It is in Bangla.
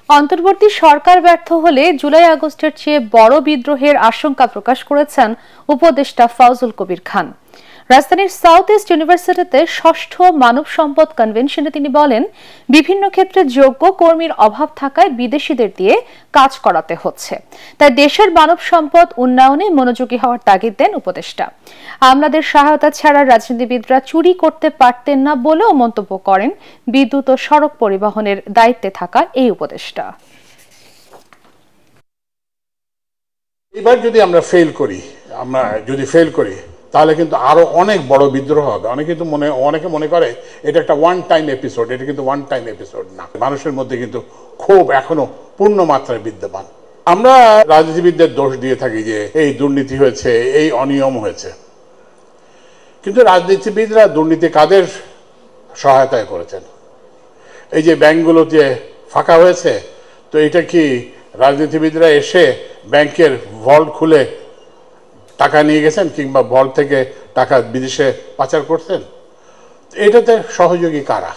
অন্তর্বর্তী সরকার ব্যর্থ হলে জুলাই আগস্টের চেয়ে বড় বিদ্রোহের আশঙ্কা প্রকাশ করেছেন উপদেষ্টা ফাউজুল কবির খান। রাজধানীর সাউথ ইস্ট ইউনিভার্সিটিতে ষষ্ঠ মানব সম্পদ কনভেনশনে তিনি বলেন, বিভিন্ন ক্ষেত্রে যোগ্য কর্মীর অভাব থাকায় বিদেশিদের দিয়ে কাজ করাতে হচ্ছে। তাই দেশের মানব সম্পদ উন্নয়নে মনোযোগী হওয়ার তাগিদ দেন উপদেষ্টা। আমলাদের সহায়তা ছাড়া রাজনীতিবিদরা চুরি করতে পারতেন না বলেও মন্তব্য করেন বিদ্যুৎ ও সড়ক পরিবহনের দায়িত্বে থাকা এই উপদেষ্টা। এবার যদি আমরা ফেল করি তাহলে কিন্তু আরো অনেক বড় বিদ্রোহ হবে। অনেকে মনে করে এটা একটা ওয়ান টাইম এপিসোড, এটা কিন্তু ওয়ান টাইম এপিসোড না। মানুষের মধ্যে কিন্তু ক্ষোভ এখনো পূর্ণ মাত্রায় বিদ্যমান। আমরা রাজনীতিবিদদের দোষ দিয়ে থাকি যে এই দুর্নীতি হয়েছে, এই অনিয়ম হয়েছে, কিন্তু রাজনীতিবিদরা দুর্নীতি কাদের সহায়তায় করেছেন? এই যে ব্যাংকগুলো যে ফাঁকা হয়েছে, তো এটা কি রাজনীতিবিদরা এসে ব্যাংকের ভল্ট খুলে টাকা নিয়ে গেছেন কিংবা ভল্ট থেকে টাকা বিদেশে পাচার করছেন? এটাতে সহযোগী কারা?